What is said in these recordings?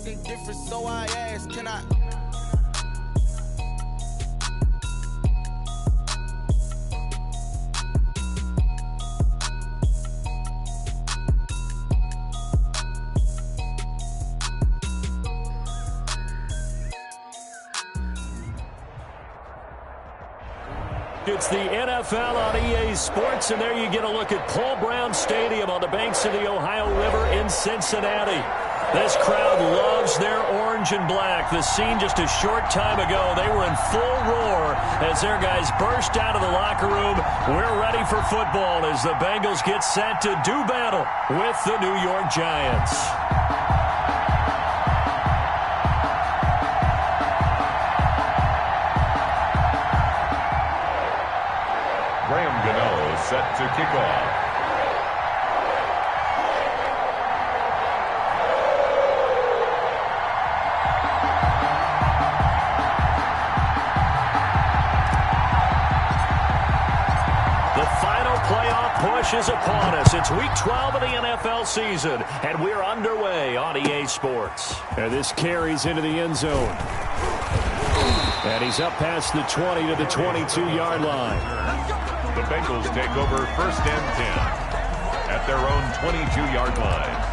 think different, so I ask, can I? It's the NFL on EA Sports, and there you get a look at Paul Brown Stadium on the banks of the Ohio River in Cincinnati. This crowd loves their orange and black. The scene just a short time ago, they were in full roar as their guys burst out of the locker room. We're ready for football as the Bengals get set to do battle with the New York Giants. Set to kick off. The final playoff push is upon us. It's week 12 of the NFL season, and we're underway on EA Sports. And this carries into the end zone. And he's up past the 20 to the 22-yard line. The Bengals take over 1st and 10 at their own 22-yard line.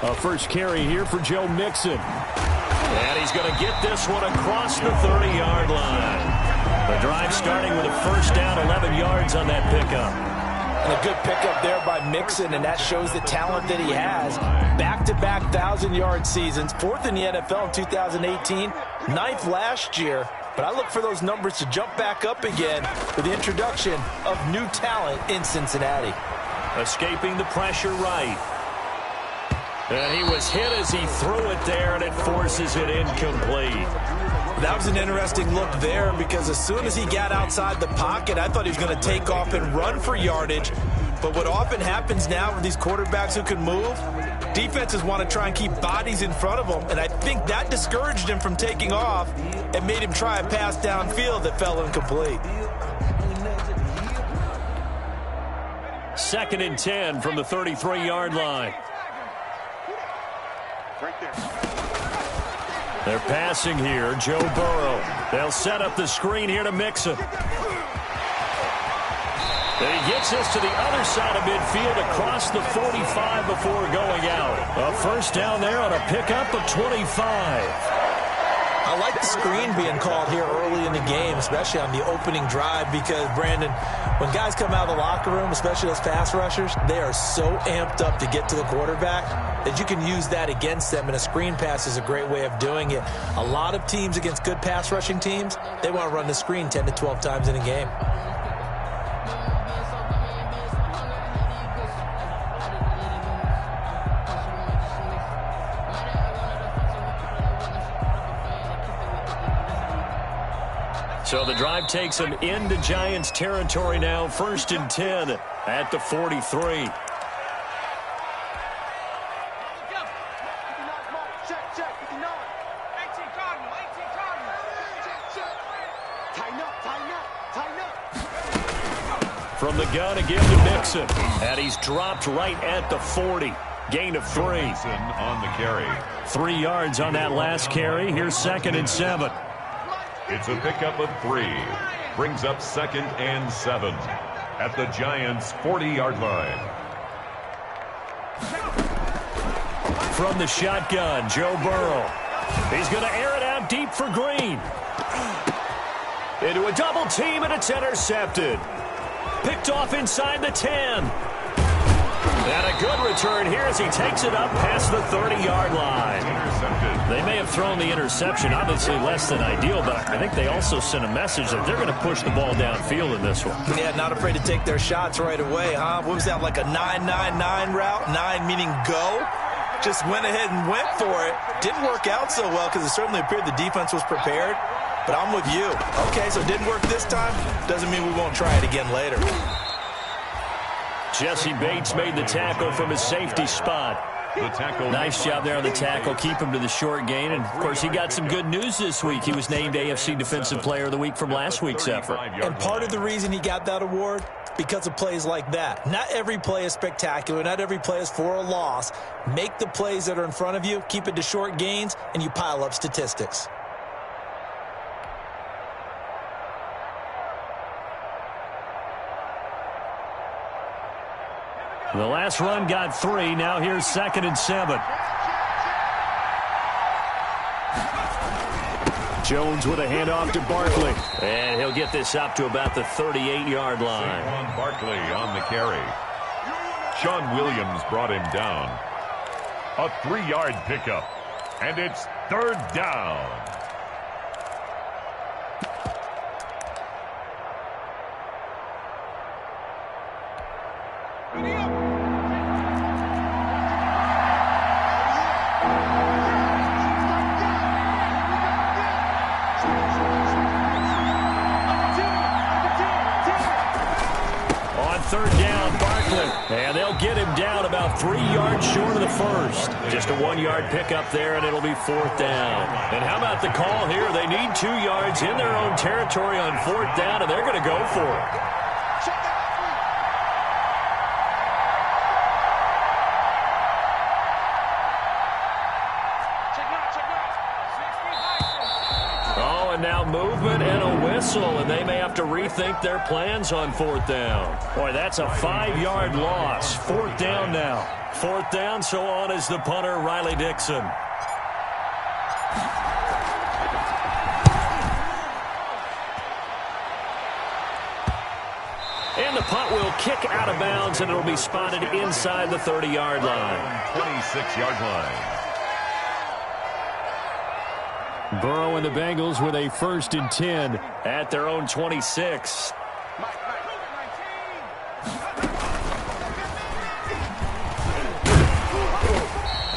A first carry here for Joe Mixon. And he's going to get this one across the 30-yard line. The drive starting with a first down, 11 yards on that pickup. And a good pickup there by Mixon, and that shows the talent that he has. Back-to-back 1,000-yard seasons, 4th in the NFL in 2018, 9th last year. But I look for those numbers to jump back up again with the introduction of new talent in Cincinnati. Escaping the pressure right. And he was hit as he threw it there, and it forces it incomplete. That was an interesting look there because as soon as he got outside the pocket, I thought he was going to take off and run for yardage. But what often happens now with these quarterbacks who can move, defenses want to try and keep bodies in front of them, and I think that discouraged him from taking off and made him try a pass downfield that fell incomplete. 2nd and 10 from the 33-yard line. Right there. They're passing here, Joe Burrow. They'll set up the screen here to Mixon. And he gets this to the other side of midfield across the 45 before going out. A first down there on a pickup of 25. I like the screen being called here early in the game, especially on the opening drive, because, Brandon, when guys come out of the locker room, especially those pass rushers, they are so amped up to get to the quarterback that you can use that against them, and a screen pass is a great way of doing it. A lot of teams against good pass rushing teams, they want to run the screen 10 to 12 times in a game. So the drive takes them into Giants territory now. 1st and 10 at the 43. From the gun again to Mixon. And he's dropped right at the 40. Gain of 3. On the carry. 3 yards on that last carry. Here's 2nd and 7. It's a pickup of 3. Brings up 2nd and 7 at the Giants' 40-yard line. From the shotgun, Joe Burrow. He's going to air it out deep for Green. Into a double team, and it's intercepted. Picked off inside the 10. And a good return here as he takes it up past the 30-yard line. They may have thrown the interception, obviously less than ideal, but I think they also sent a message that they're going to push the ball downfield in this one. Yeah, not afraid to take their shots right away, huh? What was that, like a 9-9-9 route? 9 meaning go? Just went ahead and went for it. Didn't work out so well because it certainly appeared the defense was prepared. but I'm with you. Okay, so it didn't work this time. Doesn't mean we won't try it again later. Jesse Bates made the tackle from his safety spot. Nice job there on the tackle. Keep him to the short gain. And, of course, he got some good news this week. He was named AFC Defensive Player of the Week from last week's effort. And part of the reason he got that award, because of plays like that. Not every play is spectacular. Not every play is for a loss. Make the plays that are in front of you, keep it to short gains, and you pile up statistics. The last run got 3. Now here's 2nd and 7. Jones with a handoff to Barkley. And he'll get this up to about the 38-yard line. Saquon Barkley on the carry. Sean Williams brought him down. A 3-yard pickup. And it's 3rd down. And they'll get him down about 3 yards short of the first. Just a 1-yard pickup there, and it'll be 4th down. And how about the call here? They need 2 yards in their own territory on 4th down, and they're going to go for it. Oh, and now movement and a whistle, and they may have to rethink their plans on 4th down. Boy, that's a 5-yard loss. 4th down now. 4th down, so on is the punter, Riley Dixon. And the punt will kick out of bounds, and it'll be spotted inside the 30-yard line. 26-yard line. Burrow and the Bengals with a 1st and 10 at their own 26.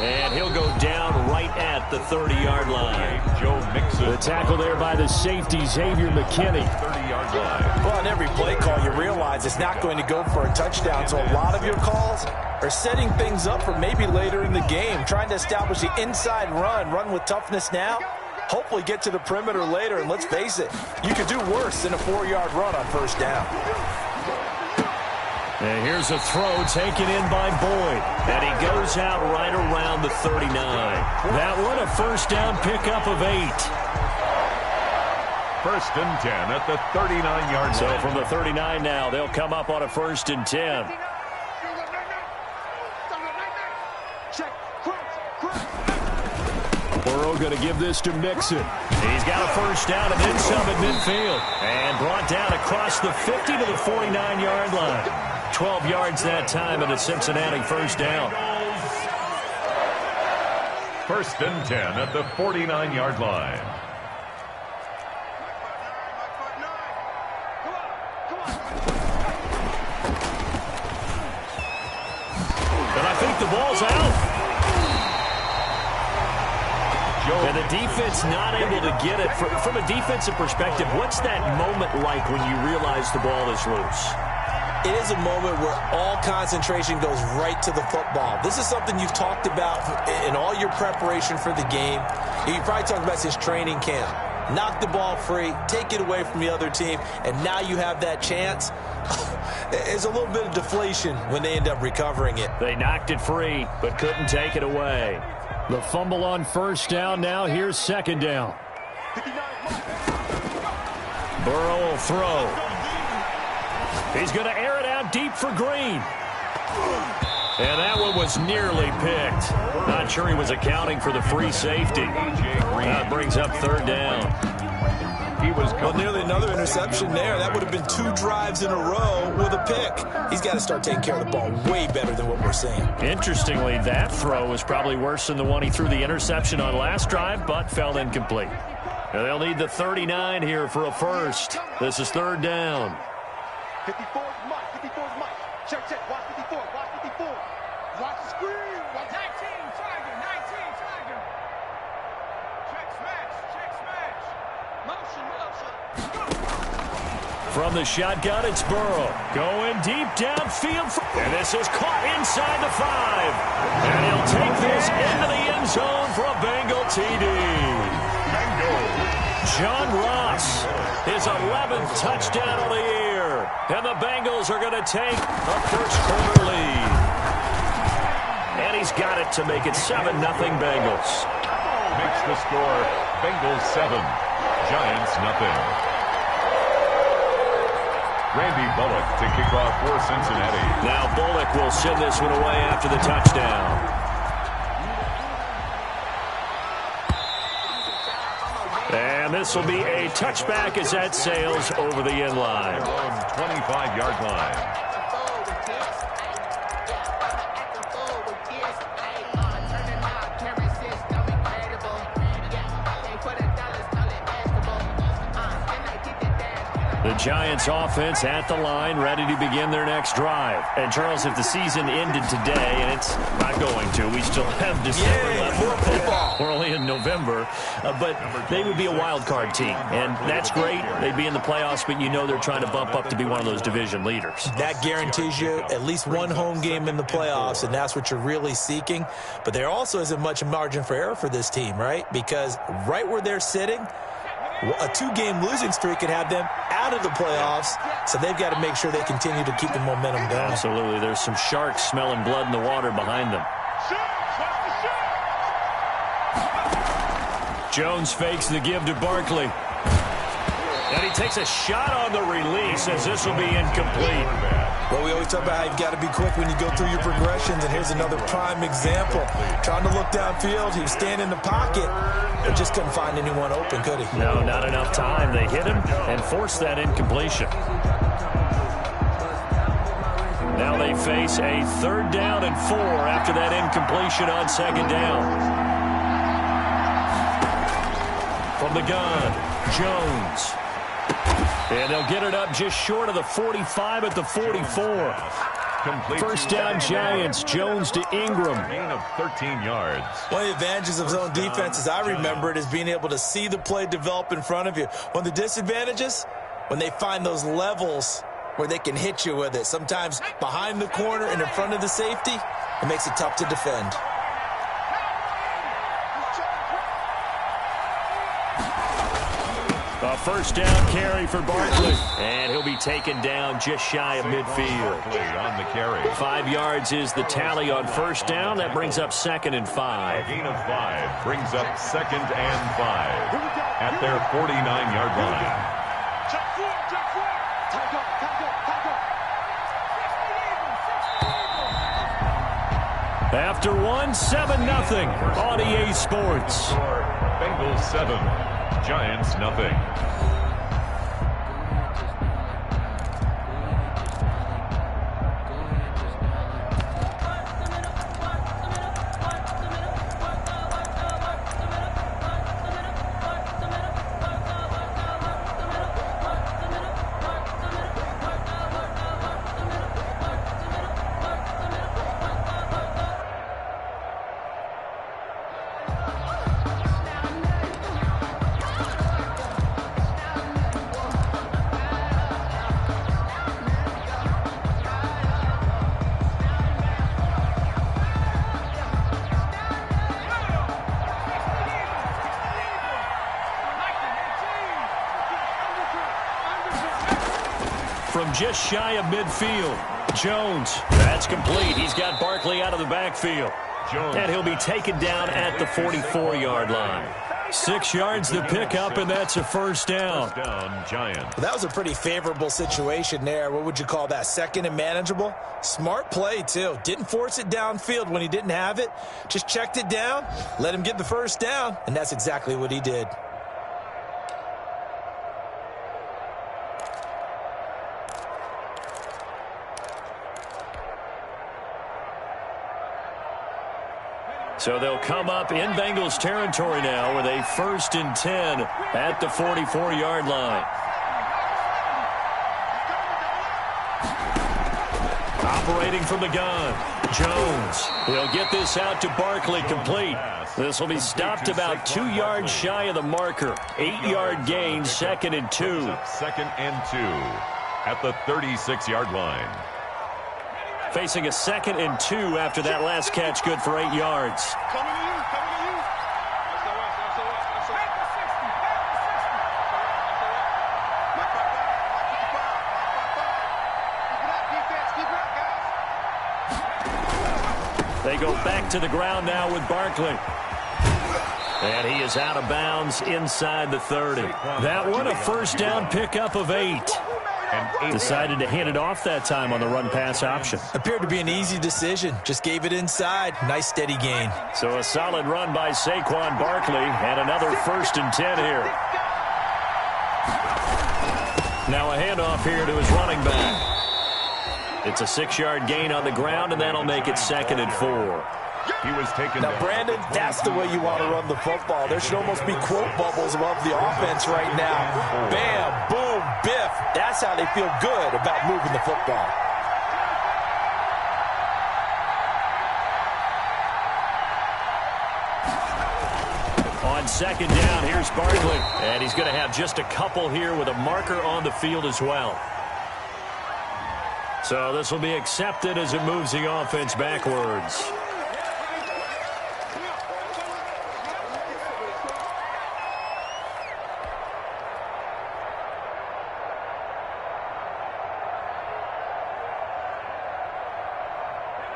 And he'll go down right at the 30-yard line. Joe Mixon. The tackle there by the safety, Xavier McKinney. 30-yard line. Well, on every play call, you realize it's not going to go for a touchdown, so a lot of your calls are setting things up for maybe later in the game, trying to establish the inside run with toughness now. Hopefully get to the perimeter later, and let's face it, you could do worse than a 4-yard run on 1st down. And here's a throw taken in by Boyd, and he goes out right around the 39. That one a 1st down pickup of 8. 1st and 10 at the 39-yard line. So from the 39 now, they'll come up on a 1st and 10. Burrow going to give this to Mixon. He's got a 1st down and then some at midfield. And brought down across the 50 to the 49-yard line. 12 yards that time and a Cincinnati 1st down. 1st and 10 at the 49-yard line. And I think the ball's out. And the defense not able to get it. From a defensive perspective, what's that moment like when you realize the ball is loose? It is a moment where all concentration goes right to the football. This is something you've talked about in all your preparation for the game. You probably talked about since training camp. Knock the ball free, take it away from the other team, and now you have that chance. There's a little bit of deflation when they end up recovering it. They knocked it free, but couldn't take it away. The fumble on 1st down. Now here's 2nd down. Burrow will throw. He's going to air it out deep for Green. And that one was nearly picked. Not sure he was accounting for the free safety. That brings up 3rd down. Well, nearly another interception there. That would have been 2 drives in a row with a pick. He's got to start taking care of the ball way better than what we're seeing. Interestingly, that throw was probably worse than the one he threw the interception on last drive, but fell incomplete. And they'll need the 39 here for a 1st. This is 3rd down. 54 is Mike. 54 is Mike. Check. Watch 54. Watch 54. Watch the screen. Watch 19. Tiger. 19. Tiger. Check smash. Motion. From the shotgun, it's Burrow. Going deep downfield. And this is caught inside the 5. And he'll take this into the end zone for a Bengal TD. John Ross, his 11th touchdown of the year. And the Bengals are going to take a first-quarter lead. And he's got it to make it 7-0 Bengals. Makes the score Bengals 7, Giants nothing. Randy Bullock to kick off for Cincinnati. Now Bullock will send this one away after the touchdown. And this will be a touchback as that sails over the end line. 25-yard line. The Giants offense at the line, ready to begin their next drive. And, Charles, if the season ended today, and it's not going to, we still have December left. We're only in November. But they would be a wild card team. And that's great. They'd be in the playoffs, but you know they're trying to bump up to be one of those division leaders. That guarantees you at least one home game in the playoffs, and that's what you're really seeking. But there also isn't much margin for error for this team, right? Because right where they're sitting, a 2-game losing streak could have them out of the playoffs, so they've got to make sure they continue to keep the momentum going. Absolutely. There's some sharks smelling blood in the water behind them. Jones fakes the give to Barkley. And he takes a shot on the release as this will be incomplete. Well, we always talk about how you've got to be quick when you go through your progressions, and here's another prime example. Trying to look downfield, he was standing in the pocket, but just couldn't find anyone open, could he? No, not enough time. They hit him and forced that incompletion. Now they face a 3rd down and 4 after that incompletion on 2nd down. From the gun, Jones. And they'll get it up just short of the 45 at the 44. First down Giants, Jones to Ingram. Gain of 13 yards. One of the advantages of zone defense, as I remember it, is being able to see the play develop in front of you. One of the disadvantages, when they find those levels where they can hit you with it. Sometimes behind the corner and in front of the safety, it makes it tough to defend. A first down carry for Barkley. And he'll be taken down just shy of midfield. On the carry. 5 yards is the tally on first down. That brings up 2nd and 5. A gain of 5 brings up 2nd and 5 at their 49-yard line. After 1, 7-0 on EA Sports. Bengals 7, Giants nothing. From just shy of midfield, Jones. That's complete. He's got Barkley out of the backfield. Jones. And he'll be taken down at the 44-yard line. 6 yards to pick up, and that's a first down. First down, Giants. Well, that was a pretty favorable situation there. What would you call that? 2nd and manageable? Smart play, too. Didn't force it downfield when he didn't have it. Just checked it down, let him get the first down, and that's exactly what he did. So they'll come up in Bengals territory now with a 1st and 10 at the 44-yard line. Operating from the gun, Jones. He'll get this out to Barkley, complete. This will be stopped about 2 yards shy of the marker. 8-yard gain, 2nd and 2. 2nd and 2 at the 36-yard line. Facing a 2nd and 2 after that last catch, good for 8 yards. They go back to the ground now with Barkley. And he is out of bounds inside the 30. That one, a first down pickup of 8. Decided to hand it off that time on the run-pass option. Appeared to be an easy decision. Just gave it inside. Nice steady gain. So a solid run by Saquon Barkley and another 1st and 10 here. Now a handoff here to his running back. It's a 6-yard gain on the ground, and that'll make it 2nd and 4. He was taken now, down. Brandon, that's the way you want to run the football. There should almost be quote bubbles above the offense right now. Bam, boom, biff. That's how they feel good about moving the football. On 2nd down, here's Barkley. And he's going to have just a couple here with a marker on the field as well. So this will be accepted as it moves the offense backwards.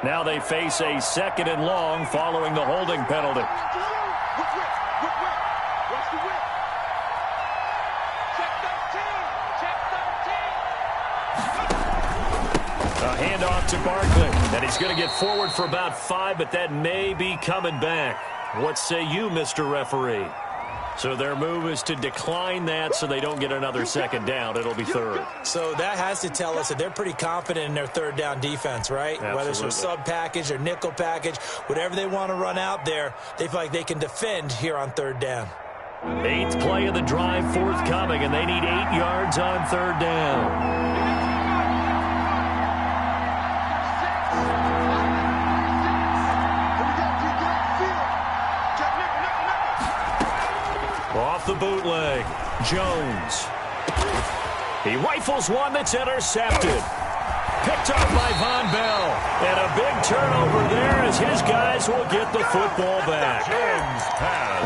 Now they face a 2nd and long following the holding penalty. A handoff to Barkley, and he's going to get forward for about 5, but that may be coming back. What say you, Mr. Referee? So their move is to decline that so they don't get another 2nd down. It'll be 3rd. So that has to tell us that they're pretty confident in their 3rd down defense, right? Absolutely. Whether it's a sub package or nickel package, whatever they want to run out there, they feel like they can defend here on 3rd down. 8th play of the drive forthcoming, and they need 8 yards on 3rd down. Off the bootleg, Jones. He rifles one that's intercepted. Picked up by Von Bell. And a big turnover there as his guys will get the football back.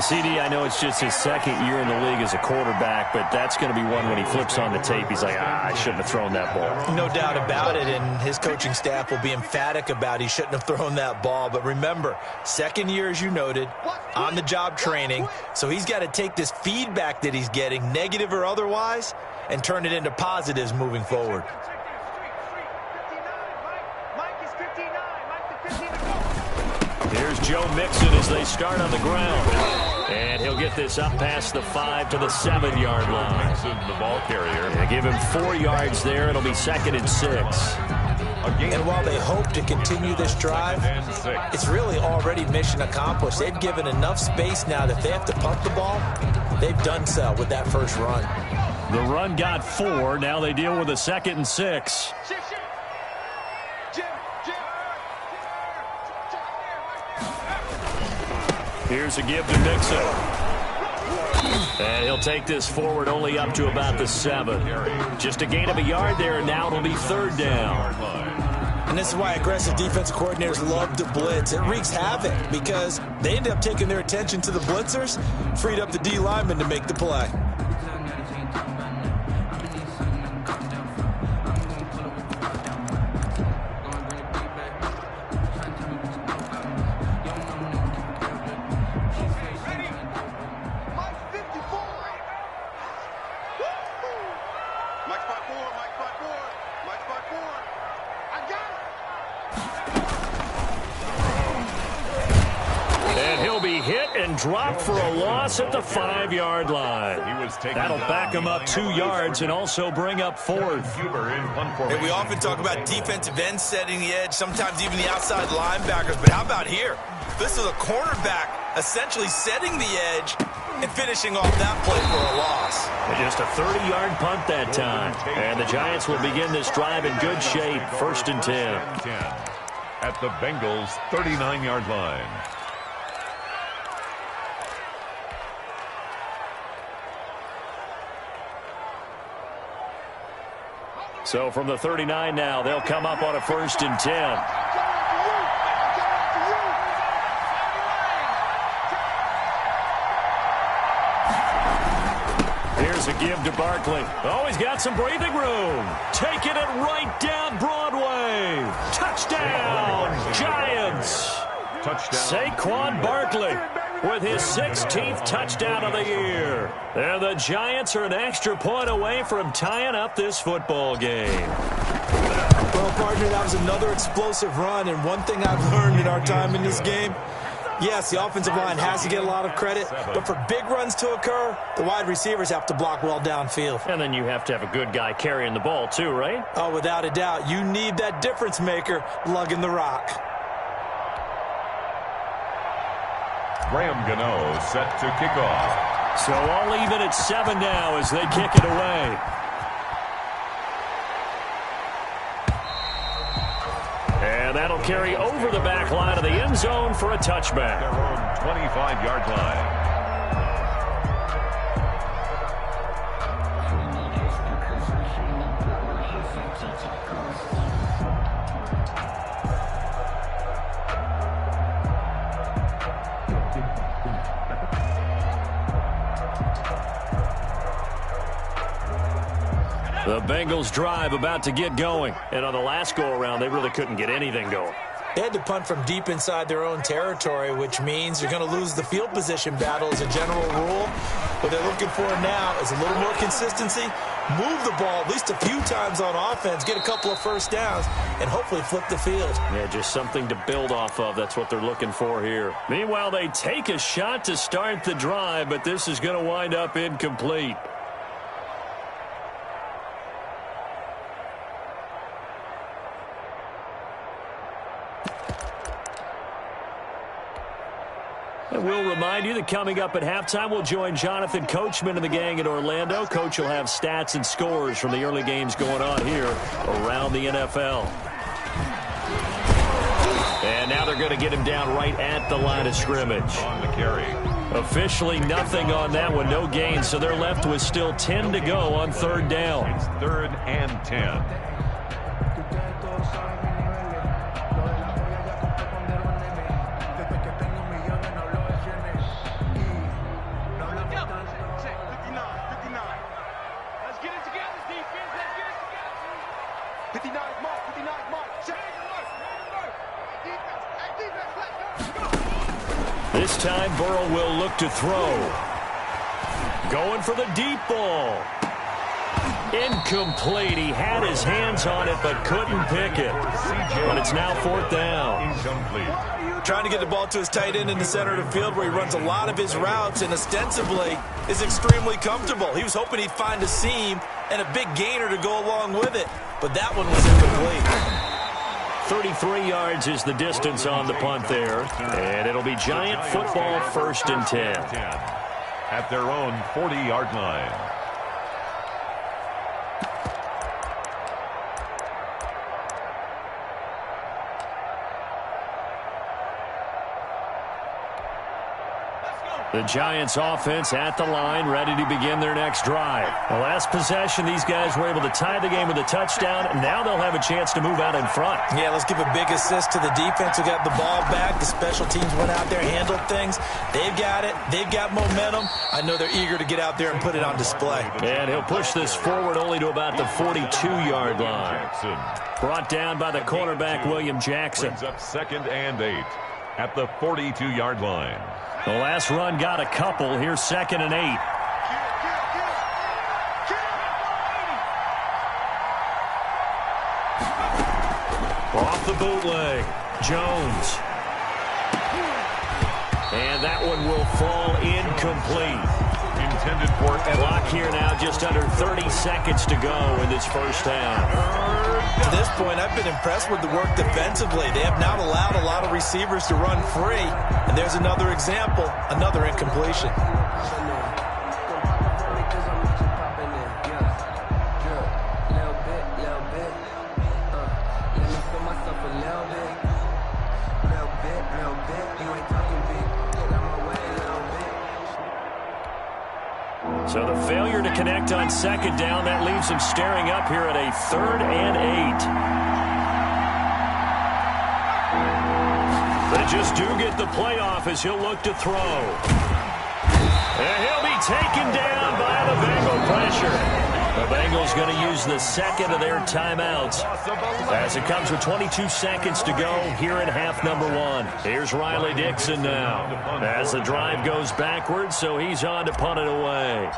CD, I know it's just his 2nd year in the league as a quarterback, but that's going to be one when he flips on the tape. He's like, I shouldn't have thrown that ball. No doubt about it, and his coaching staff will be emphatic about he shouldn't have thrown that ball. But remember, 2nd year, as you noted, on-the-job training, so he's got to take this feedback that he's getting, negative or otherwise, and turn it into positives moving forward. Here's Joe Mixon as they start on the ground. And he'll get this up past the 5 to the 7-yard line. Mixon, the ball carrier. They give him 4 yards there. It'll be 2nd and 6. And while they hope to continue this drive, it's really already mission accomplished. They've given enough space now that if they have to punt the ball, they've done so with that first run. The run got 4. Now they deal with a 2nd and 6. Here's a give to Mixon. And he'll take this forward only up to about the 7. Just a gain of a yard there, and now it'll be 3rd down. And this is why aggressive defensive coordinators love to blitz. It wreaks havoc because they end up taking their attention to the blitzers, freed up the D lineman to make the play. Dropped for a loss at the 5-yard line. That'll back him up 2 yards and also bring up 4th. And we often talk about defensive ends setting the edge, sometimes even the outside linebackers. But how about here? This is a cornerback essentially setting the edge and finishing off that play for a loss. And just a 30-yard punt that time. And the Giants will begin this drive in good shape. 1st and 10. at the Bengals' 39-yard line. So from the 39 now, they'll come up on a 1st and 10. Here's a give to Barkley. Oh, he's got some breathing room. Taking it right down Broadway. Touchdown, Giants. Touchdown. Saquon Barkley with his 16th touchdown of the year. And the Giants are an extra point away from tying up this football game. Well, partner, that was another explosive run, and one thing I've learned in our time in this game, yes, the offensive line has to get a lot of credit, but for big runs to occur, the wide receivers have to block well downfield. And then you have to have a good guy carrying the ball too, right? Oh, without a doubt. You need that difference maker lugging the rock. Graham Gano set to kick off. So all even at 7 now as they kick it away. And that'll carry over the back line of the end zone for a touchback. Their own 25-yard line. The Bengals drive about to get going. And on the last go-around, they really couldn't get anything going. They had to punt from deep inside their own territory, which means you're going to lose the field position battle as a general rule. What they're looking for now is a little more consistency, move the ball at least a few times on offense, get a couple of first downs, and hopefully flip the field. Yeah, just something to build off of. That's what they're looking for here. Meanwhile, they take a shot to start the drive, but this is going to wind up incomplete. And we'll remind you that coming up at halftime, we'll join Jonathan Coachman and the gang in Orlando. Coach will have stats and scores from the early games going on here around the NFL. And now they're going to get him down right at the line of scrimmage. On the carry. Officially nothing on that one, no gain. So they're left with still 10 to go on 3rd down. It's 3rd and 10. This time, Burrow will look to throw. Going for the deep ball. Incomplete. He had his hands on it, but couldn't pick it. But it's now 4th down. Incomplete. Trying to get the ball to his tight end in the center of the field where he runs a lot of his routes and ostensibly is extremely comfortable. He was hoping he'd find a seam and a big gainer to go along with it, but that one was incomplete. 33 yards is the distance on the punt there. And it'll be Giant football 1st and 10. At their own 40-yard line. The Giants offense at the line, ready to begin their next drive. The last possession, these guys were able to tie the game with a touchdown, and now they'll have a chance to move out in front. Yeah, let's give a big assist to the defense who got the ball back. The special teams went out there, handled things. They've got it. They've got momentum. I know they're eager to get out there and put it on display. And he'll push this forward only to about the 42-yard line. Brought down by the cornerback, William Jackson. Brings up 2nd and 8 at the 42-yard line. The last run got a couple. Here's 2nd and 8. Off the bootleg. Jones. And that one will fall incomplete. Intended for Clock here now, just under 30 seconds to go in this first half. To this point, I've been impressed with the work defensively. They have not allowed a lot of receivers to run free. And there's another example, another incompletion. So the failure to connect on second down, that leaves him staring up here at a 3rd and 8. They just do get the playoff as he'll look to throw. And he'll be taken down by the Bengal pressure. The Bengals going to use the second of their timeouts as it comes with 22 seconds to go here in half number 1. Here's Riley Dixon now as the drive goes backwards, so he's on to punt it away.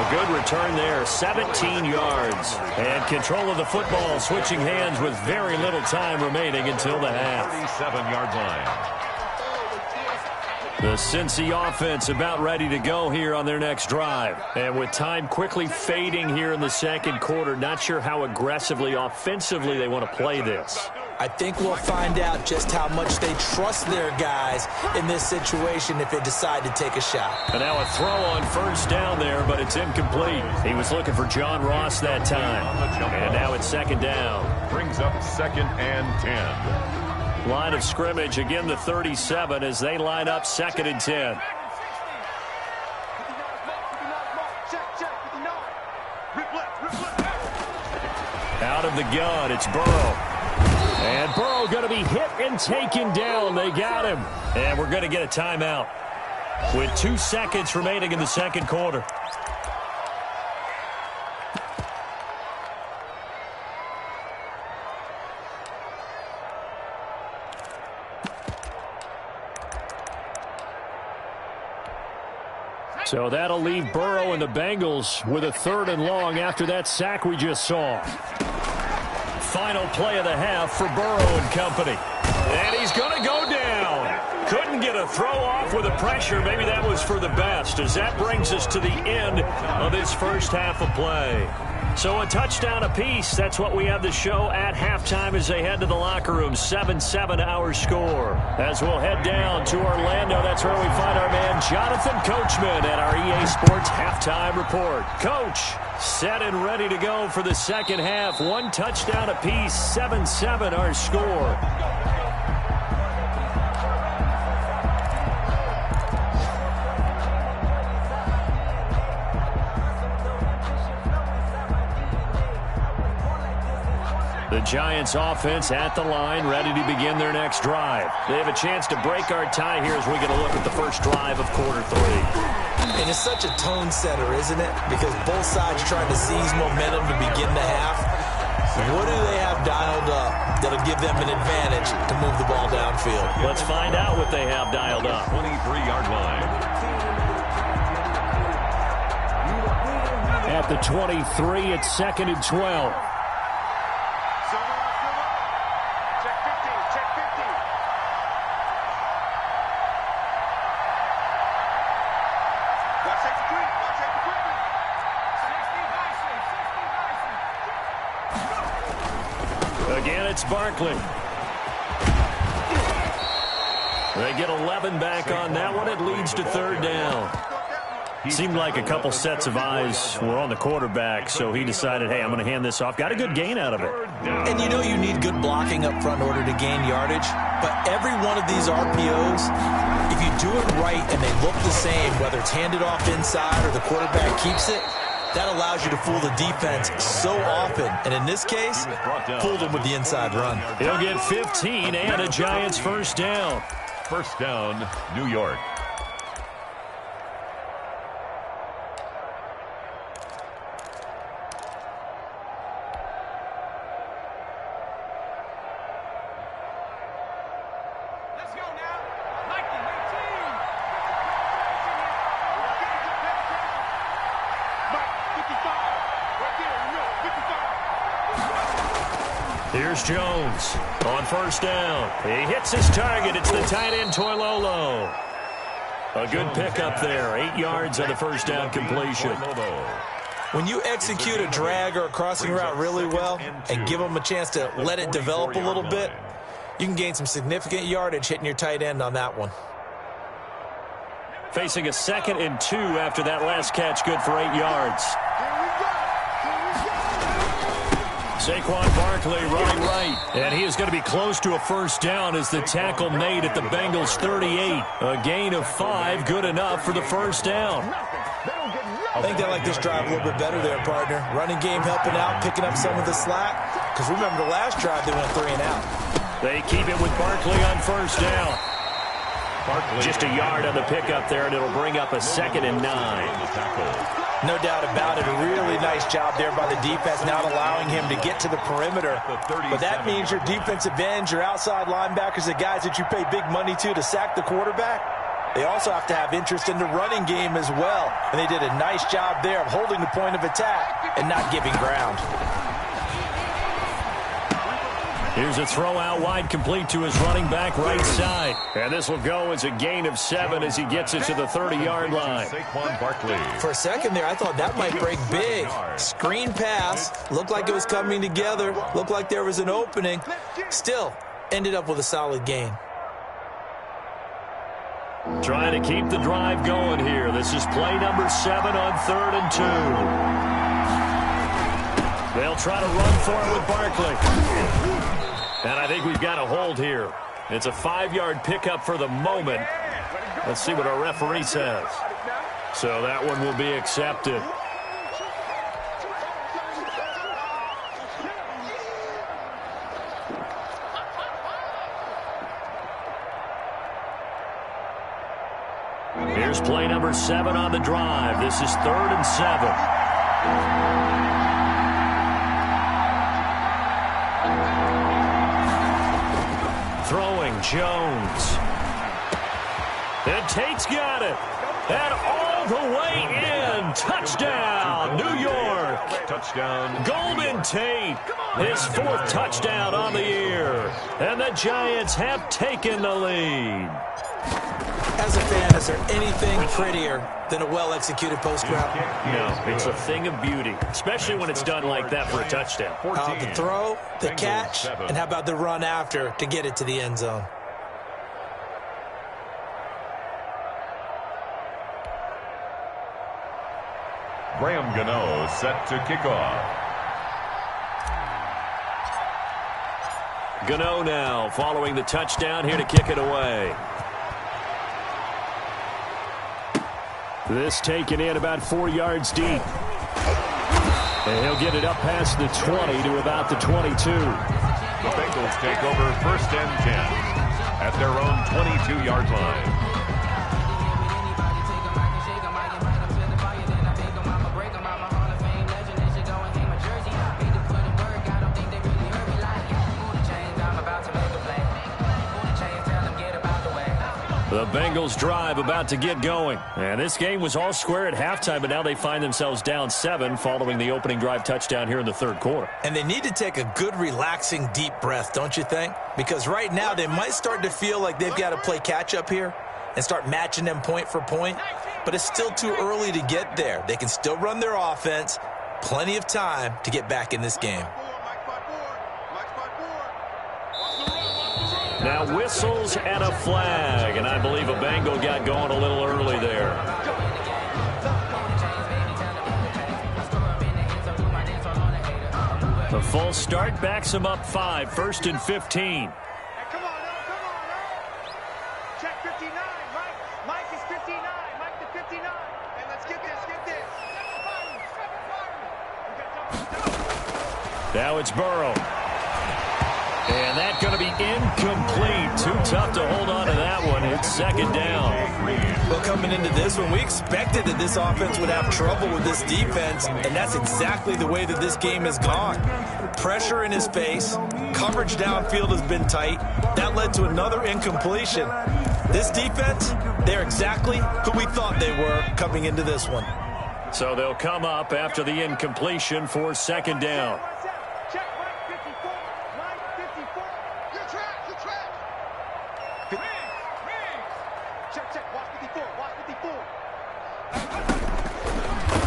Good return there, 17 yards. And control of the football, switching hands with very little time remaining until the half. 37-yard line. The Cincy offense about ready to go here on their next drive. And with time quickly fading here in the second quarter, not sure how aggressively, offensively they want to play this. I think we'll find out just how much they trust their guys in this situation if they decide to take a shot. And now a throw on first down there, but it's incomplete. He was looking for John Ross that time. And now it's second down. Brings up 2nd and 10. Line of scrimmage, again the 37 as they line up 2nd and 10. Out of the gun, it's Burrow. And Burrow going to be hit and taken down. They got him. And we're going to get a timeout with 2 seconds remaining in the second quarter. So that'll leave Burrow and the Bengals with a 3rd and long after that sack we just saw. Final play of the half for Burrow and company. And he's going to go down. Couldn't get a throw off with the pressure. Maybe that was for the best, as that brings us to the end of this first half of play. So a touchdown apiece. That's what we have the show at halftime as they head to the locker room. 7-7 our score. As we'll head down to Orlando, that's where we find our man Jonathan Coachman at our EA Sports Halftime Report. Coach, set and ready to go for the second half. 1 touchdown apiece, 7-7 our score. The Giants offense at the line, ready to begin their next drive. They have a chance to break our tie here as we get a look at the first drive of quarter 3. And it's such a tone setter, isn't it? Because both sides trying to seize momentum to begin the half. What do they have dialed up that'll give them an advantage to move the ball downfield? Let's find out what they have dialed up. 23-yard line. At the 23, it's 2nd and 12. Again, it's Barkley. They get 11 back on that one. It leads to 3rd down. Seemed like a couple sets of eyes were on the quarterback, so he decided, hey, I'm going to hand this off. Got a good gain out of it. And you know you need good blocking up front in order to gain yardage. But every one of these RPOs, if you do it right and they look the same, whether it's handed off inside or the quarterback keeps it, that allows you to fool the defense so often. And in this case, fooled him with the inside run. He'll get 15 and a Giants first down. First down, New York. Here's Jones on first down. He hits his target. It's the tight end, Toilolo. A good pickup there. 8 yards on the first down completion. When you execute a drag or a crossing route really well and give them a chance to let it develop a little bit, you can gain some significant yardage hitting your tight end on that one. Facing a 2nd and 2 after that last catch, good for 8 yards. Saquon Barkley running right. And he is going to be close to a first down as the tackle made at the Bengals 38. A gain of 5, good enough for the first down. I think they like this drive a little bit better there, partner. Running game helping out, picking up some of the slack. Because remember the last drive, they went 3 and out. They keep it with Barkley on first down. Barkley just a yard on the pickup there, and it'll bring up a 2nd and 9. No doubt about it. A really nice job there by the defense, not allowing him to get to the perimeter. But that means your defensive ends, your outside linebackers, the guys that you pay big money to sack the quarterback, they also have to have interest in the running game as well. And they did a nice job there of holding the point of attack and not giving ground. Here's a throw out wide, complete to his running back right side. And this will go as a gain of 7 as he gets it to the 30-yard line. Saquon Barkley. For a second there, I thought that might break big. Screen pass. Looked like it was coming together. Looked like there was an opening. Still, ended up with a solid gain. Trying to keep the drive going here. This is play number 7 on 3rd and 2. They'll try to run for it with Barkley. And I think we've got a hold here. It's a 5-yard pickup for the moment. Let's see what our referee says. So that one will be accepted. Here's play number 7 on the drive. This is 3rd and 7. Throwing, Jones. And Tate's got it. And all the way in. Touchdown, New York. Touchdown. Golden Tate. His 4th touchdown on the year. And the Giants have taken the lead. As a fan, is there anything prettier than a well-executed post route? No, it's a thing of beauty, especially when it's done like that for a touchdown. The throw, the catch, and how about the run after to get it to the end zone? Graham Gano set to kick off. Gano now following the touchdown here to kick it away. This taken in about 4 yards deep. And he'll get it up past the 20 to about the 22. The Bengals take over 1st and 10 at their own 22-yard line. The Bengals drive about to get going. And this game was all square at halftime, but now they find themselves down 7 following the opening drive touchdown here in the 3rd quarter. And they need to take a good, relaxing, deep breath, don't you think? Because right now they might start to feel like they've got to play catch-up here and start matching them point for point. But it's still too early to get there. They can still run their offense. Plenty of time to get back in this game. Now whistles and a flag, and I believe a Bengal got going a little early there. The full start backs him up 5, 1st and 15. Come on, check 59, Mike. Mike is 59, Mike the 59. And let's get this. Now it's Burrow. And that's going to be incomplete. Too tough to hold on to that one. It's 2nd down. Well, coming into this one, we expected that this offense would have trouble with this defense, and that's exactly the way that this game has gone. Pressure in his face. Coverage downfield has been tight. That led to another incompletion. This defense, they're exactly who we thought they were coming into this one. So they'll come up after the incompletion for 2nd down.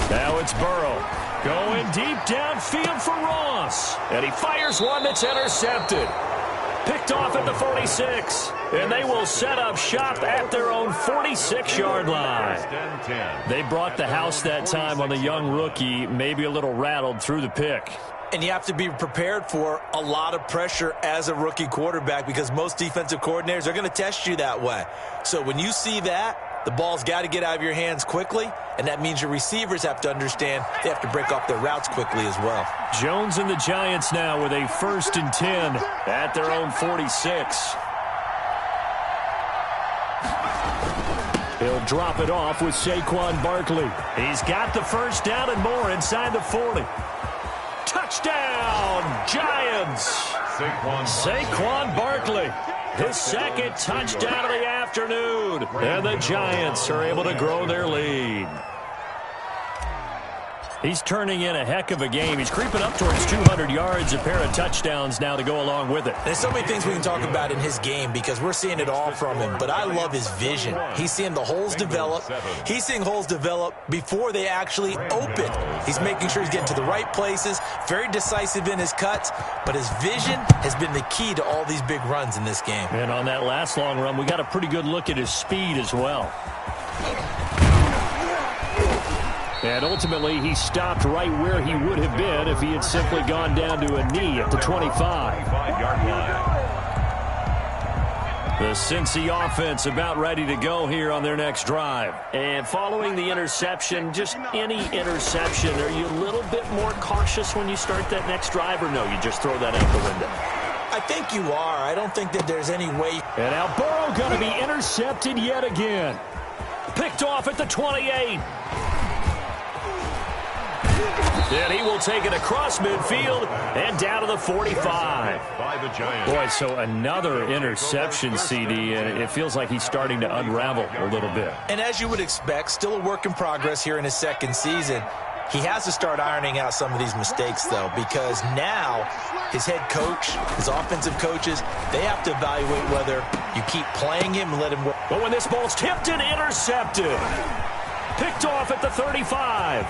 Now it's Burrow going deep downfield for Ross. And he fires one that's intercepted. Picked off at the 46. And they will set up shop at their own 46-yard line. They brought the house that time on the young rookie, maybe a little rattled through the pick. And you have to be prepared for a lot of pressure as a rookie quarterback because most defensive coordinators are going to test you that way. So when you see that, the ball's got to get out of your hands quickly, and that means your receivers have to understand they have to break off their routes quickly as well. Jones and the Giants now with a 1st and 10 at their own 46. He'll drop it off with Saquon Barkley. He's got the first down and more inside the 40. Touchdown, Giants! Saquon Barkley, his second touchdown of the afternoon. And the Giants are able to grow their lead. He's turning in a heck of a game. He's creeping up towards 200 yards, a pair of touchdowns now to go along with it. There's so many things we can talk about in his game because we're seeing it all from him, but I love his vision. He's seeing the holes develop. He's seeing holes develop before they actually open. He's making sure he's getting to the right places, very decisive in his cuts, but his vision has been the key to all these big runs in this game. And on that last long run, we got a pretty good look at his speed as well. And ultimately, he stopped right where he would have been if he had simply gone down to a knee at the 25-yard line. The Cincy offense about ready to go here on their next drive. And following the interception, just any interception, are you a little bit more cautious when you start that next drive, or no, you just throw that out the window? I think you are. I don't think that there's any way. And now Burrow going to be intercepted yet again. Picked off at the 28. And he will take it across midfield and down to the 45. Boy, so another interception, CD, and it feels like he's starting to unravel a little bit. And as you would expect, still a work in progress here in his second season. He has to start ironing out some of these mistakes, though, because now his head coach, his offensive coaches, they have to evaluate whether you keep playing him and let him work. But when this ball's tipped and intercepted, picked off at the 35.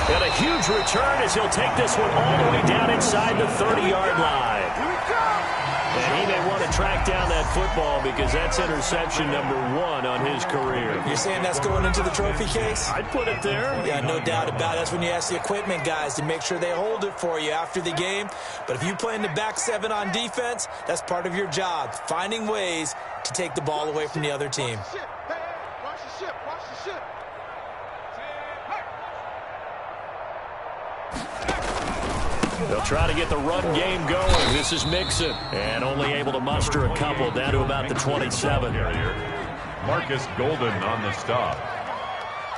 And a huge return as he'll take this one all the way down inside the 30-yard line. And he may want to track down that football because that's interception number 1 on his career. You're saying that's going into the trophy case? I'd put it there. Yeah, no doubt about it. That's when you ask the equipment guys to make sure they hold it for you after the game. But if you play in the back 7 on defense, that's part of your job, finding ways to take the ball away from the other team. Watch the ship. Watch the ship. They'll try to get the run game going. This is Mixon. And only able to muster a couple down to about the 27. Marcus Golden on the stop.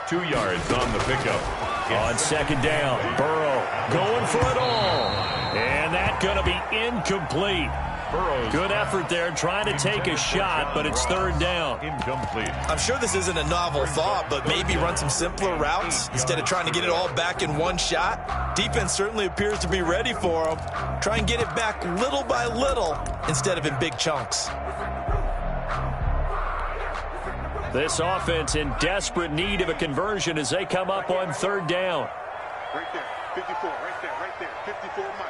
2 yards on the pickup. On second down, Burrow going for it all. And that's going to be incomplete. Burrow's good effort there, trying to take a shot, but it's third down. Incomplete. I'm sure this isn't a novel thought, but maybe run some simpler routes instead of trying to get it all back in one shot. Defense certainly appears to be ready for them. Try and get it back little by little instead of in big chunks. This offense in desperate need of a conversion as they come up on third down. Right there, 54, right there, 54 Mike.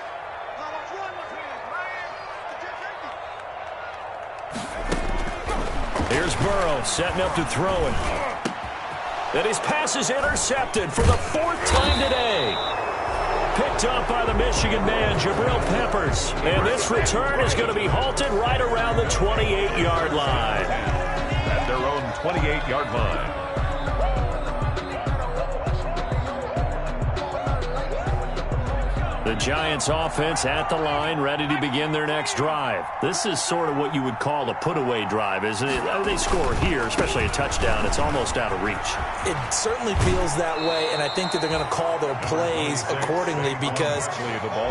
Here's Burrow setting up to throw it. And his pass is intercepted for the 4th time today. Picked up by the Michigan man, Jabril Peppers. And this return is going to be halted right around the 28-yard line. At their own 28-yard line. The Giants offense at the line, ready to begin their next drive. This is sort of what you would call a put-away drive, isn't it? They score here, especially a touchdown. It's almost out of reach. It certainly feels that way, and I think that they're going to call their plays accordingly because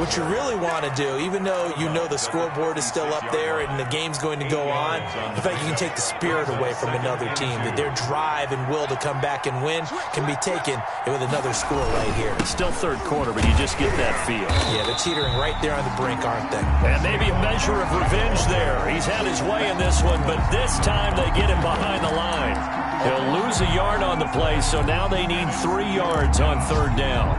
what you really want to do, even though you know the scoreboard is still up there and the game's going to go on, in fact, you can take the spirit away from another team, that their drive and will to come back and win can be taken with another score right here. It's still third quarter, but you just get that feel. Yeah, they're teetering right there on the brink, aren't they? And maybe a measure of revenge there. He's had his way in this one, but this time they get him behind the line. He'll lose a yard on the play, so now they need 3 yards on third down.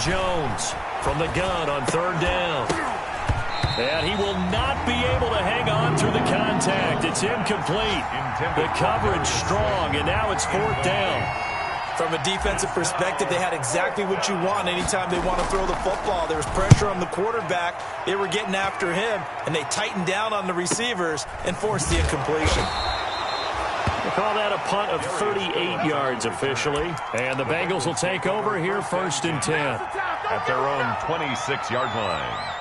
Jones from the gun on 3rd down. And he will not be able to hang on through the contact. It's incomplete. The coverage strong, and now it's 4th down. From a defensive perspective, they had exactly what you want anytime they want to throw the football. There was pressure on the quarterback. They were getting after him, and they tightened down on the receivers and forced the incompletion. We'll call that a punt of 38 yards officially. And the Bengals will take over here 1st and 10. At their own 26-yard line.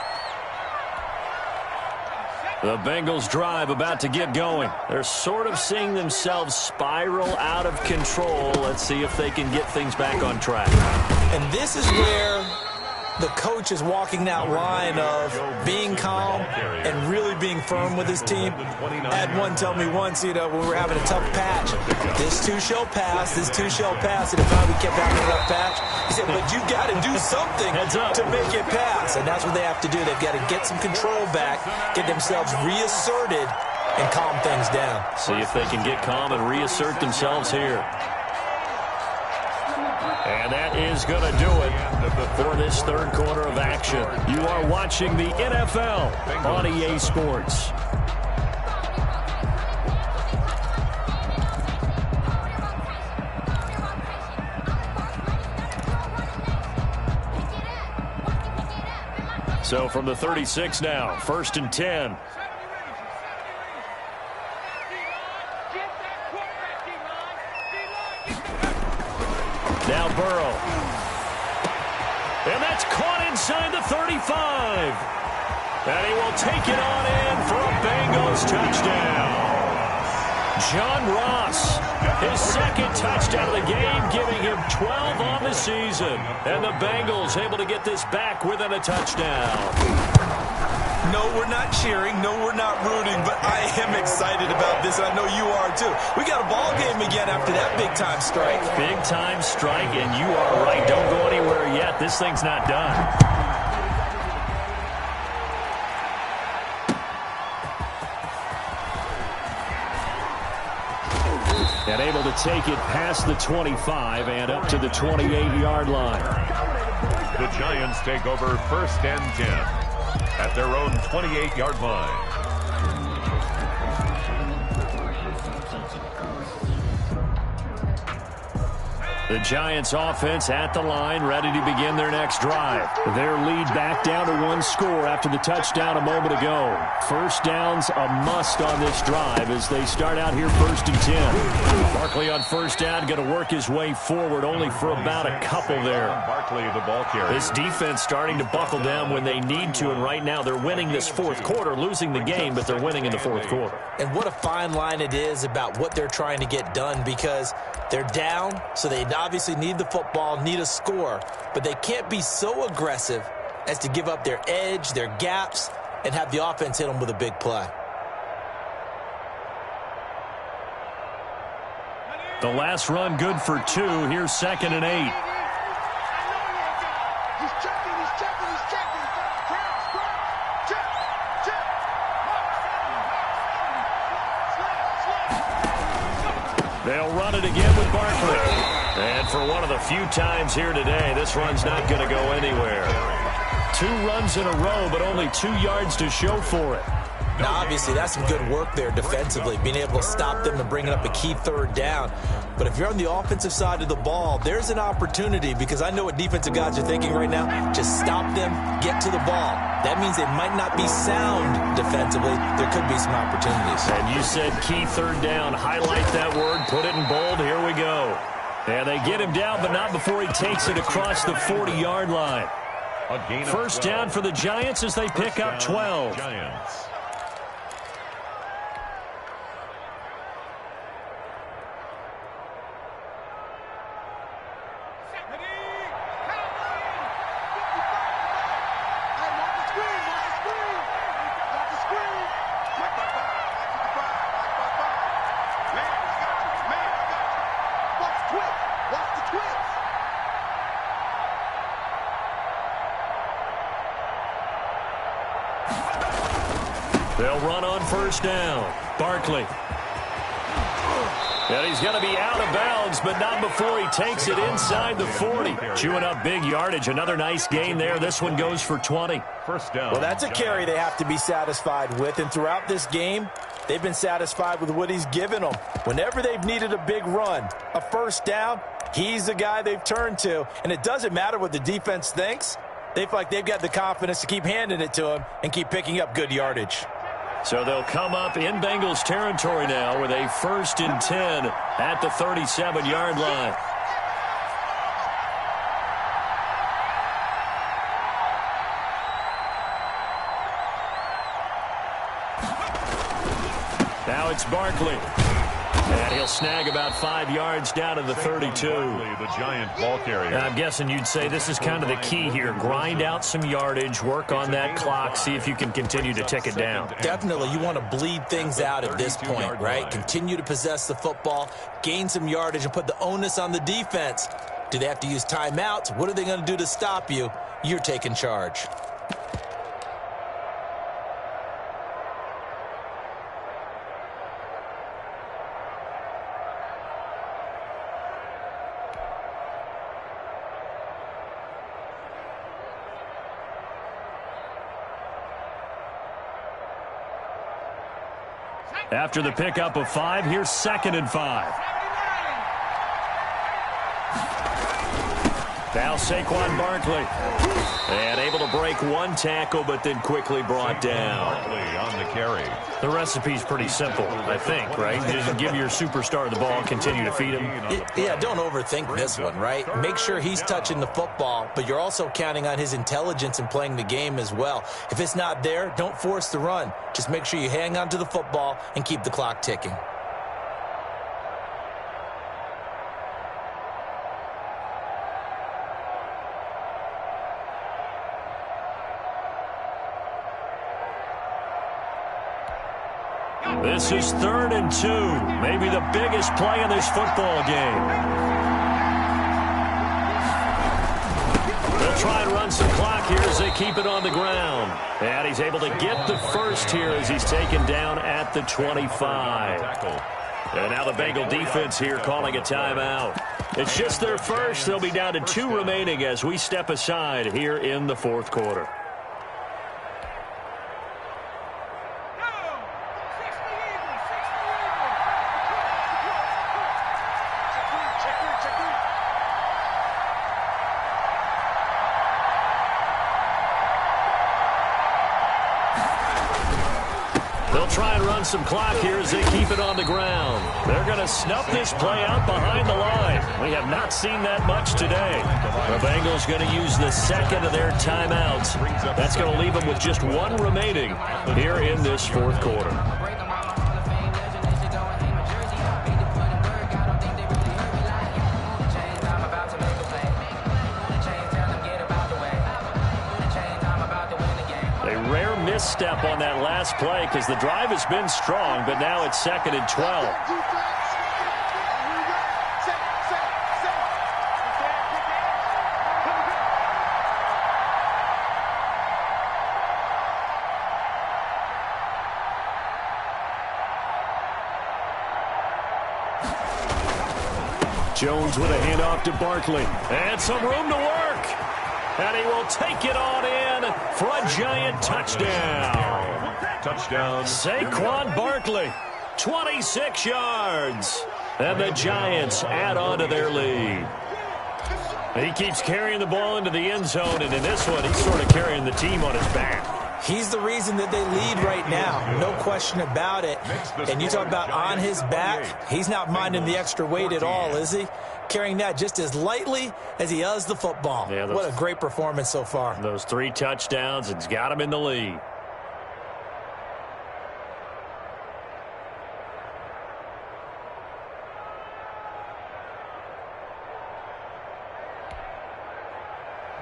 The Bengals drive about to get going. They're sort of seeing themselves spiral out of control. Let's see if they can get things back on track. And this is where the coach is walking that line of being calm and really being firm with his team. I had one tell me once, when we were having a tough patch, this too shall pass, this too shall pass, and finally we kept having a rough patch. He said, but you got to do something to make it pass, and that's what they have to do. They've got to get some control back, get themselves reasserted, and calm things down. See if they can get calm and reassert themselves here. And that is going to do it for this 3rd quarter of action. You are watching the NFL on EA Sports. So from the 36 now, 1st and 10. Now Burrow. And that's caught inside the 35. And he will take it on in for a Bengals touchdown. John Ross, his 2nd touchdown of the game, giving him 12 on the season. And the Bengals able to get this back within a touchdown. No, we're not cheering. No, we're not rooting. But I am excited about this, and I know you are too. We got a ball game again after that big-time strike. Big-time strike, and you are right. Don't go anywhere yet. This thing's not done. And able to take it past the 25 and up to the 28-yard line. The Giants take over 1st and 10. At their own 28-yard line. The Giants offense at the line, ready to begin their next drive. Their lead back down to 1 score after the touchdown a moment ago. 1st down's a must on this drive as they start out here 1st and 10. Barkley on 1st down, going to work his way forward only for about a couple there. Barkley, the ball carrier. This defense starting to buckle down when they need to, and right now they're winning this 4th quarter, losing the game, but they're winning in the 4th quarter. And what a fine line it is about what they're trying to get done, because they're down, so they obviously need the football, need a score, but they can't be so aggressive as to give up their edge, their gaps, and have the offense hit them with a big play. The last run good for 2. Here's 2nd and 8. He's checking. They'll run it again with Barkley. And for one of the few times here today, this run's not going to go anywhere. 2 runs in a row, but only 2 yards to show for it. Now, obviously, that's some good work there defensively, being able to stop them and bringing up a key 3rd down. But if you're on the offensive side of the ball, there's an opportunity, because I know what defensive guys are thinking right now. Just stop them, get to the ball. That means they might not be sound defensively. There could be some opportunities. And you said key 3rd down. Highlight that word, put it in bold. Here we go. And they get him down, but not before he takes it across the 40-yard line. 1st down for the Giants as they pick up 12. Giants. They'll run on 1st down. Barkley. And he's going to be out of bounds but not before he takes it inside the 40. Chewing up big yardage. Another nice gain there. This one goes for 20. First down. Well, that's a carry they have to be satisfied with. And throughout this game, they've been satisfied with what he's given them. Whenever they've needed a big run, a first down, he's the guy they've turned to. And it doesn't matter what the defense thinks. They feel like they've got the confidence to keep handing it to him and keep picking up good yardage. So they'll come up in Bengals territory now with a 1st and 10 at the 37-yard line. Now it's Barkley. And he'll snag about 5 yards down to the 32. The giant ball carrier. I'm guessing you'd say this is kind of the key here. Grind out some yardage, work on that clock, see if you can continue to tick it down. Definitely, you want to bleed things out at this point, right? Continue to possess the football, gain some yardage, and put the onus on the defense. Do they have to use timeouts? What are they going to do to stop you? You're taking charge. After the pickup of 5, here's 2nd and 5. Now Saquon Barkley. And able to break one tackle, but then quickly brought down. Barkley on the carry. The recipe's pretty simple, I think, right? Just give your superstar the ball and continue to feed him. Yeah, don't overthink this one, right? Make sure he's touching the football, but you're also counting on his intelligence in playing the game as well. If it's not there, don't force the run. Just make sure you hang on to the football and keep the clock ticking. This is 3rd and 2, maybe the biggest play in this football game. They'll try and run some clock here as they keep it on the ground. And he's able to get the first here as he's taken down at the 25. And now the Bengal defense here calling a timeout. It's just their first. They'll be down to 2 remaining as we step aside here in the 4th quarter. They'll try and run some clock here as they keep it on the ground. They're going to snuff this play out behind the line. We have not seen that much today. The Bengals going to use the 2nd of their timeouts. That's going to leave them with just 1 remaining here in this 4th quarter. Misstep on that last play because the drive has been strong, but now it's 2nd and 12. Jones with a handoff to Barkley. And some room to work. And he will take it on in for a giant touchdown. Touchdown. Saquon Barkley, 26 yards. And the Giants add on to their lead. He keeps carrying the ball into the end zone, and in this one, he's sort of carrying the team on his back. He's the reason that they lead right now. No question about it. And you talk about on his back, he's not minding the extra weight at all, is he? Carrying that just as lightly as he does the football. Yeah, what a great performance so far. Those 3 touchdowns, it's got him in the lead.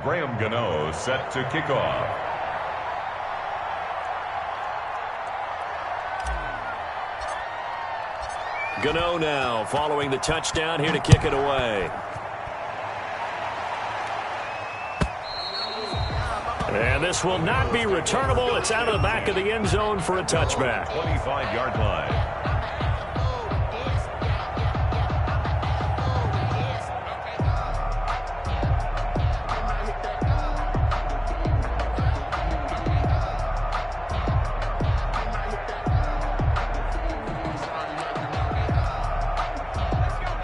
Graham Gano set to kick off. Gano now following the touchdown here to kick it away. And this will not be returnable. It's out of the back of the end zone for a touchback. 25-yard line.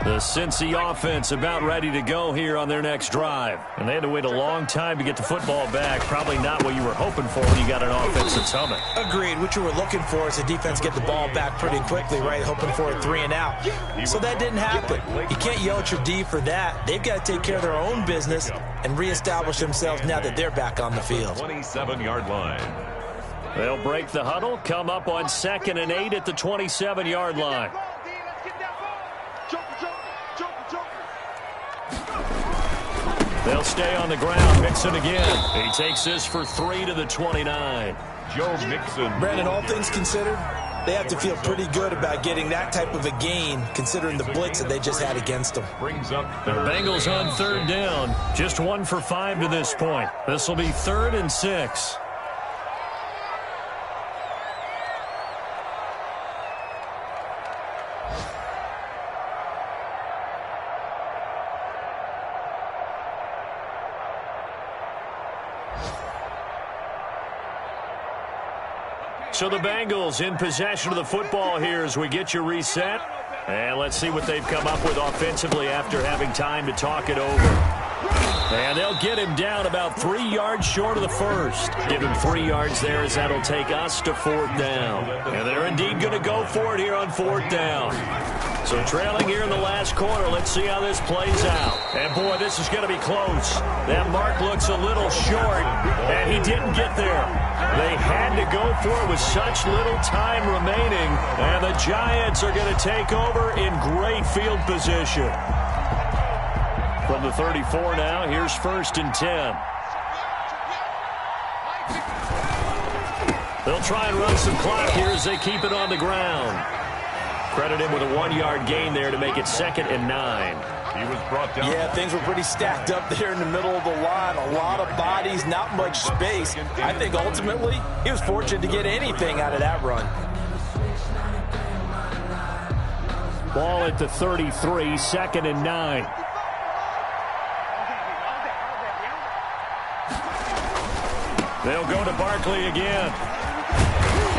The Cincy offense about ready to go here on their next drive. And they had to wait a long time to get the football back. Probably not what you were hoping for when you got an offense that's humming. Agreed. What you were looking for is the defense get the ball back pretty quickly, right? Hoping for a 3 and out. So that didn't happen. You can't yell at your D for that. They've got to take care of their own business and reestablish themselves now that they're back on the field. 27-yard line. They'll break the huddle, come up on 2nd and 8 at the 27-yard line. They'll stay on the ground. Mixon again. He takes this for 3 to the 29. Joe Mixon. Brandon, all things considered, they have to feel pretty good about getting that type of a gain, considering the blitz that they just had against them. Brings up The Bengals on 3rd down. Just 1 for 5 to this point. This will be 3rd and 6. So the Bengals in possession of the football here as we get you reset. And let's see what they've come up with offensively after having time to talk it over. And they'll get him down about 3 yards short of the first. Give him 3 yards there as that'll take us to 4th down. And they're indeed going to go for it here on 4th down. So trailing here in the last quarter, let's see how this plays out. And boy, this is going to be close. That mark looks a little short, and he didn't get there. They had to go for it with such little time remaining, and the Giants are going to take over in great field position. From the 34 now, here's 1st and 10. They'll try and run some clock here as they keep it on the ground. Credit him with a 1-yard gain there to make it 2nd and 9. He was brought down. Yeah, things were pretty stacked up there in the middle of the line. A lot of bodies, not much space. I think ultimately he was fortunate to get anything out of that run. Ball at the 33, 2nd and 9. They'll go to Barkley again.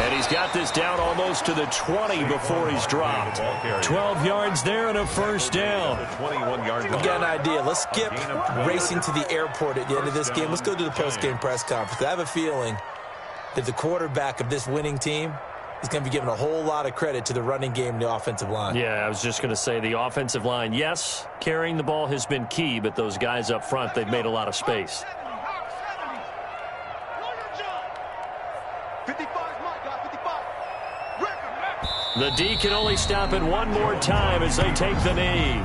And he's got this down almost to the 20 before he's dropped. 12 yards there and a 1st down. 21-yard line. We got an idea. Let's skip racing to the airport at the end of this game. Let's go to the post-game press conference. I have a feeling that the quarterback of this winning team is going to be giving a whole lot of credit to the running game and the offensive line. Yeah, I was just going to say the offensive line, yes, carrying the ball has been key, but those guys up front, they've made a lot of space. 55, Mike, 55. The D can only stop it one more time as they take the knee.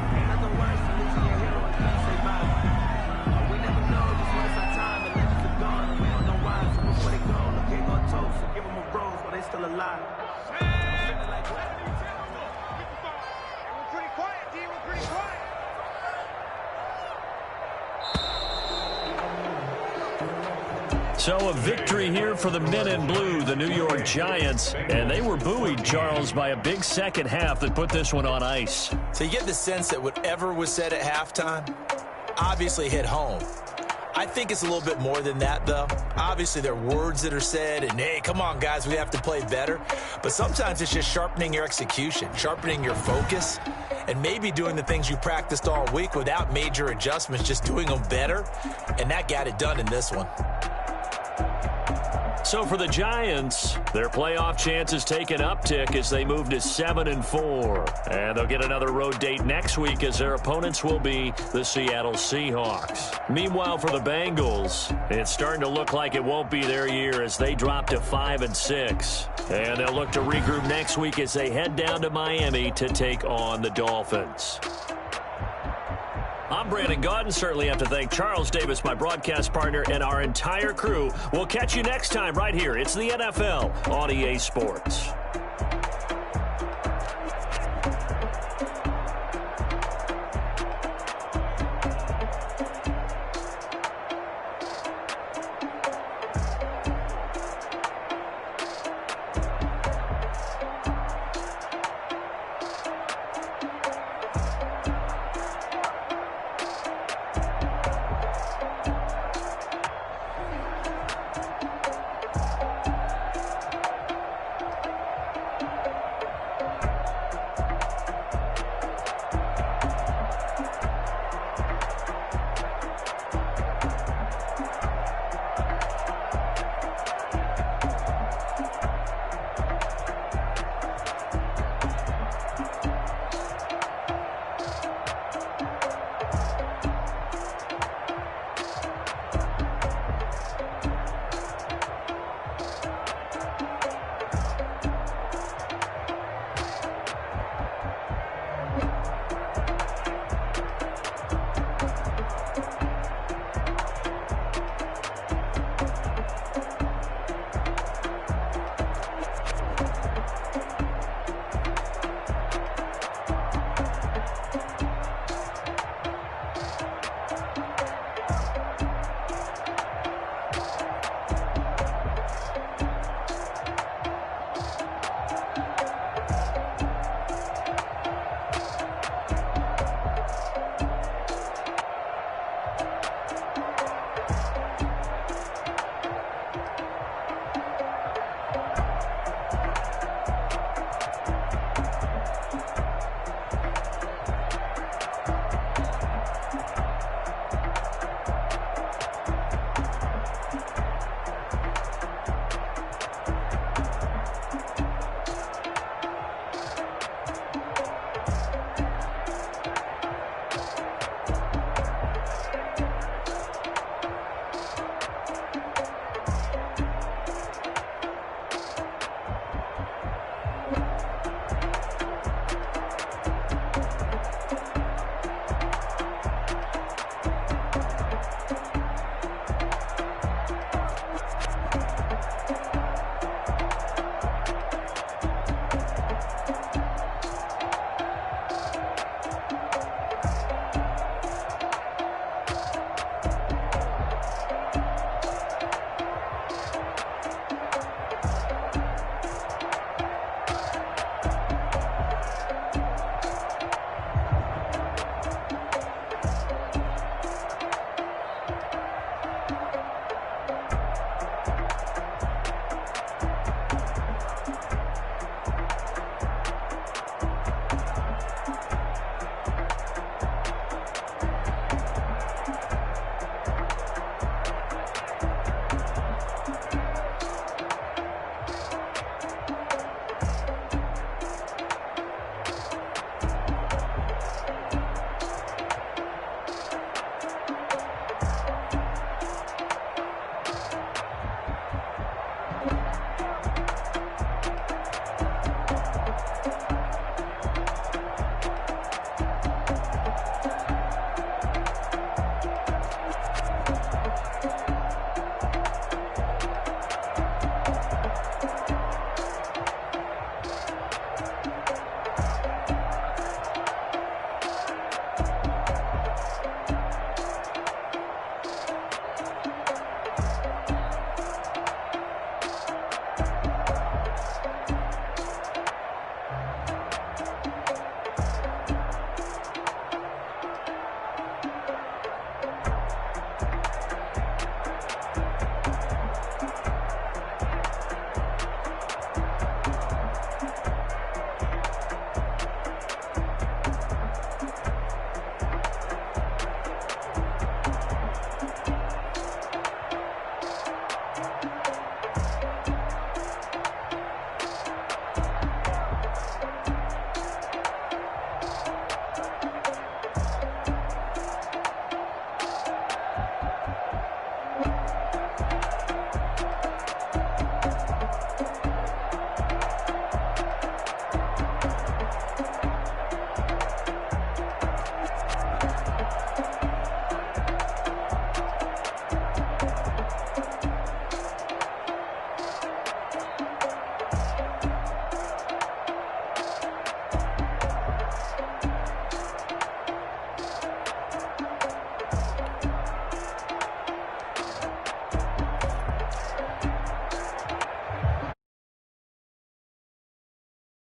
So a victory here for the men in blue, the New York Giants. And they were buoyed, Charles, by a big second half that put this one on ice. So you get the sense that whatever was said at halftime obviously hit home. I think it's a little bit more than that, though. Obviously, there are words that are said, and, hey, come on, guys, we have to play better. But sometimes it's just sharpening your execution, sharpening your focus, and maybe doing the things you practiced all week without major adjustments, just doing them better. And that got it done in this one. So for the Giants, their playoff chances take an uptick as they move to 7-4. And they'll get another road date next week as their opponents will be the Seattle Seahawks. Meanwhile, for the Bengals, it's starting to look like it won't be their year as they drop to 5-6. And they'll look to regroup next week as they head down to Miami to take on the Dolphins. I'm Brandon Gaudin. Certainly have to thank Charles Davis, my broadcast partner, and our entire crew. We'll catch you next time right here. It's the NFL on EA Sports.